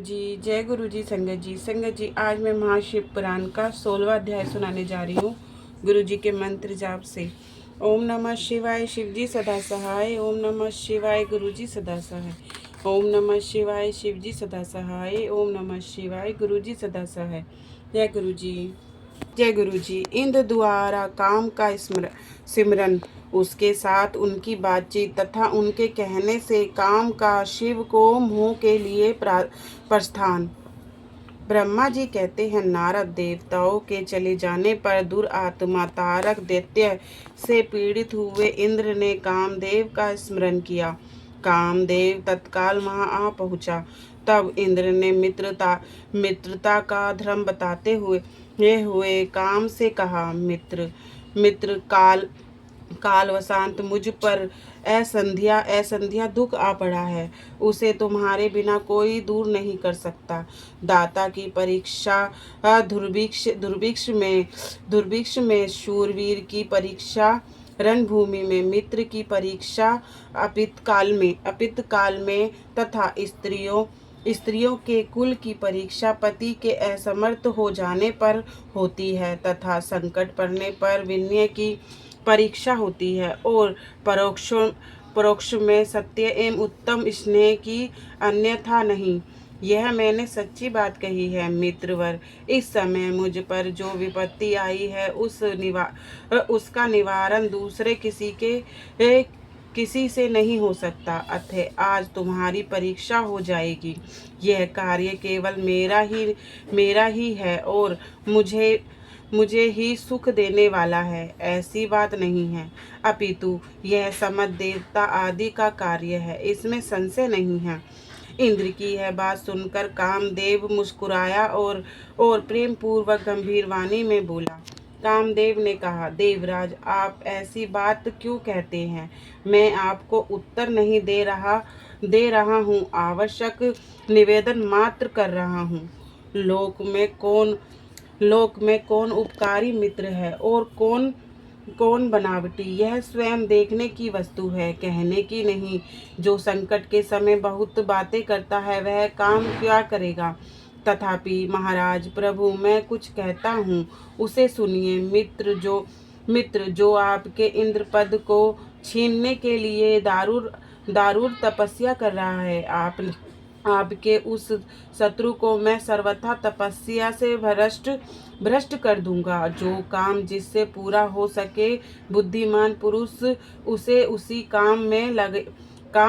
गुरु जी संगत जी आज मैं महाशिव पुराण का 16वां अध्याय सुनाने जा रही हूँ गुरु जी के मंत्र जाप से। ओम नमः शिवाय, शिव जी सदा सहाय। ओम नमः शिवाय, गुरु जी सदा सहाय। ओम नमः शिवाय, शिव जी सदा सहाय। ओम नमः शिवाय, गुरु जी सदा सहाय। जय गुरु जी। जय गुरु जी। इंद्र द्वारा काम का सिमरन, उसके साथ उनकी बातचीत तथा उनके कहने से काम का शिव को मोह के लिए प्रस्थान। ब्रह्मा जी कहते हैं, नारद, देवताओं के चले जाने पर दुरात्मा तारक दैत्य से पीड़ित हुए इंद्र ने कामदेव का स्मरण किया। कामदेव तत्काल वहां आ पहुंचा। तब इंद्र ने मित्रता का धर्म बताते हुए काम से कहा, मित्र काल वसांत मुझ पर असंध्या दुख आ पड़ा है। उसे तुम्हारे बिना कोई दूर नहीं कर सकता। दाता की परीक्षा दुर्भिक्ष में शूरवीर की परीक्षा, रणभूमि में मित्र की परीक्षा, अपित काल में तथा स्त्रियों के कुल की परीक्षा पति के असमर्थ हो जाने पर होती है तथा संकट पड़ने पर विनय की परीक्षा होती है, और परोक्ष में सत्य एवं उत्तम स्नेह की अन्यथा नहीं। यह मैंने सच्ची बात कही है मित्रवर। इस समय मुझ पर जो विपत्ति आई है उसका निवारण दूसरे किसी से नहीं हो सकता। अतः आज तुम्हारी परीक्षा हो जाएगी। यह कार्य केवल मेरा ही है और मुझे ही सुख देने वाला है, ऐसी बात नहीं है, अपितु यह समस्त देवता आदि का कार्य है, इसमें संशय नहीं है। इंद्र की यह बात सुनकर कामदेव मुस्कुराया और प्रेम पूर्वक गंभीर वाणी में बोला। कामदेव ने कहा, देवराज, आप ऐसी बात क्यों कहते हैं? मैं आपको उत्तर नहीं दे रहा हूँ, आवश्यक निवेदन मात्र कर रहा हूँ। लोक में कौन उपकारी मित्र है और कौन बनावटी, यह स्वयं देखने की वस्तु है, कहने की नहीं। जो संकट के समय बहुत बातें करता है वह काम क्या करेगा? तथापि महाराज प्रभु, मैं कुछ कहता हूँ, उसे सुनिए। मित्र जो आपके इंद्र पद को छीनने के लिए दारूर तपस्या कर रहा है, आपके उस शत्रु को मैं सर्वथा तपस्या से भ्रष्ट कर दूंगा। जो काम जिससे पूरा हो सके, बुद्धिमान पुरुष उसे उसी काम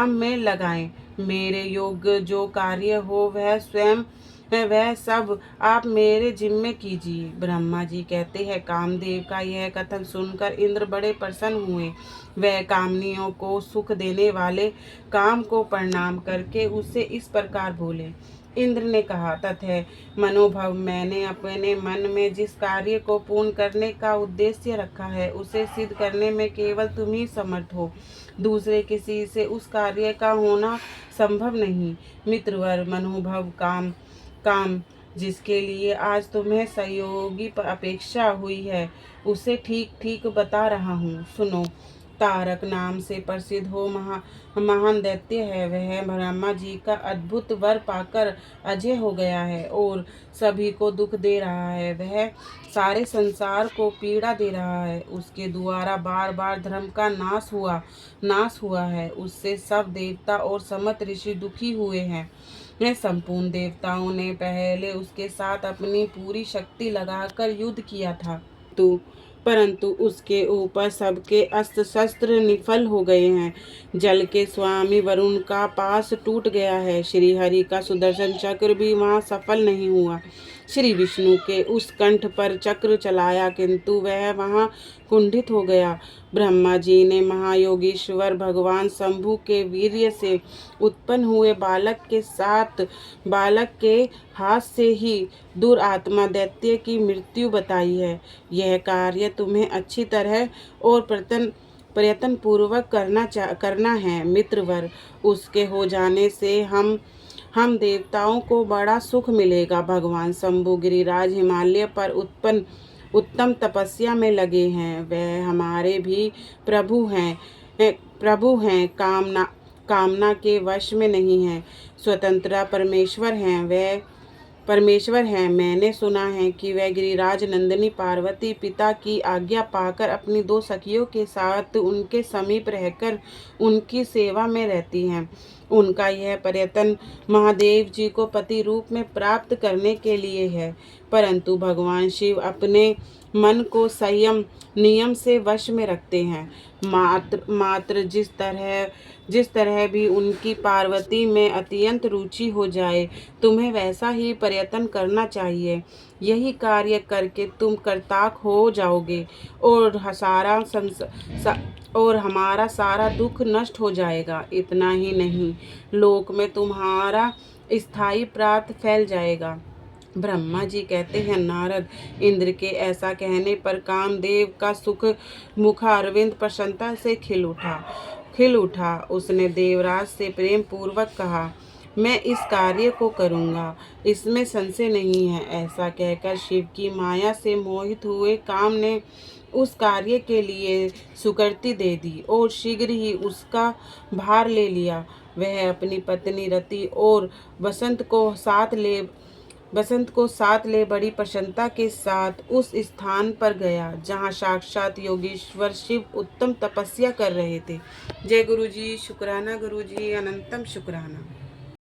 में लगाएं। मेरे योग्य जो कार्य हो वह सब आप मेरे जिम्मे कीजिए। ब्रह्मा जी कहते हैं, कामदेव का यह कथन सुनकर इंद्र बड़े प्रसन्न हुए। वह कामनियों को सुख देने वाले काम को प्रणाम करके उससे इस प्रकार बोले। इंद्र ने कहा, ततः मनोभव, मैंने अपने मन में जिस कार्य को पूर्ण करने का उद्देश्य रखा है उसे सिद्ध करने में केवल तुम ही समर्थ हो। दूसरे किसी से उस कार्य का होना संभव नहीं। मित्रवर, मनोभव काम जिसके लिए आज तुम्हें सहयोगी अपेक्षा हुई है उसे ठीक बता रहा हूँ, सुनो। तारक नाम से प्रसिद्ध हो महान दैत्य है। वह ब्रह्मा जी का अद्भुत वर पाकर अजय हो गया है और सभी को दुख दे रहा है। वह सारे संसार को पीड़ा दे रहा है। उसके द्वारा बार बार धर्म का नाश हुआ है। उससे सब देवता और समस्त ऋषि दुखी हुए हैं। संपूर्ण देवताओं ने पहले उसके साथ अपनी पूरी शक्ति लगाकर युद्ध किया था, परंतु उसके ऊपर सबके अस्त्र शस्त्र निफल हो गए हैं। जल के स्वामी वरुण का पास टूट गया है। श्री हरि का सुदर्शन चक्र भी वहां सफल नहीं हुआ। श्री विष्णु के उस कंठ पर चक्र चलाया किंतु वह वहां कुंठित हो गया। ब्रह्मा जी ने महायोगीश्वर भगवान शंभु के वीर्य से उत्पन्न हुए बालक के हाथ से ही दुरात्मा दैत्य की मृत्यु बताई है। यह कार्य तुम्हें अच्छी तरह और प्रयत्न पूर्वक करना है मित्रवर। उसके हो जाने से हम देवताओं को बड़ा सुख मिलेगा। भगवान शंभु गिरिराज हिमालय पर उत्तम तपस्या में लगे हैं। वह हमारे भी प्रभु हैं। कामना के वश में नहीं है। स्वतंत्रता परमेश्वर हैं। मैंने सुना है कि वह गिरिराज नंदिनी पार्वती पिता की आज्ञा पाकर अपनी 2 सखियों के साथ उनके समीप रहकर उनकी सेवा में रहती हैं। उनका यह प्रयत्न महादेव जी को पति रूप में प्राप्त करने के लिए है, परंतु भगवान शिव अपने मन को संयम नियम से वश में रखते हैं। मात्र जिस तरह भी उनकी पार्वती में अत्यंत रुचि हो जाए, तुम्हें वैसा ही प्रयत्न करना चाहिए। यही कार्य करके तुम कर्ताक हो जाओगे और हमारा सारा दुख नष्ट हो जाएगा। इतना ही नहीं, लोक में तुम्हारा स्थायी प्राप्त फैल जाएगा। ब्रह्मा जी कहते हैं, नारद, इंद्र के ऐसा कहने पर कामदेव का सुख मुखारविंद प्रसन्नता से खिल उठा। उसने देवराज से प्रेम पूर्वक कहा, मैं इस कार्य को करूँगा, इसमें संशय नहीं है। ऐसा कहकर शिव की माया से मोहित हुए काम ने उस कार्य के लिए स्वीकृति दे दी और शीघ्र ही उसका भार ले लिया। वह अपनी पत्नी रति और बसंत को साथ ले बड़ी प्रसन्नता के साथ उस स्थान पर गया जहाँ साक्षात योगेश्वर शिव उत्तम तपस्या कर रहे थे। जय गुरु जी, शुक्राना गुरु जी, अनंतम शुक्राना।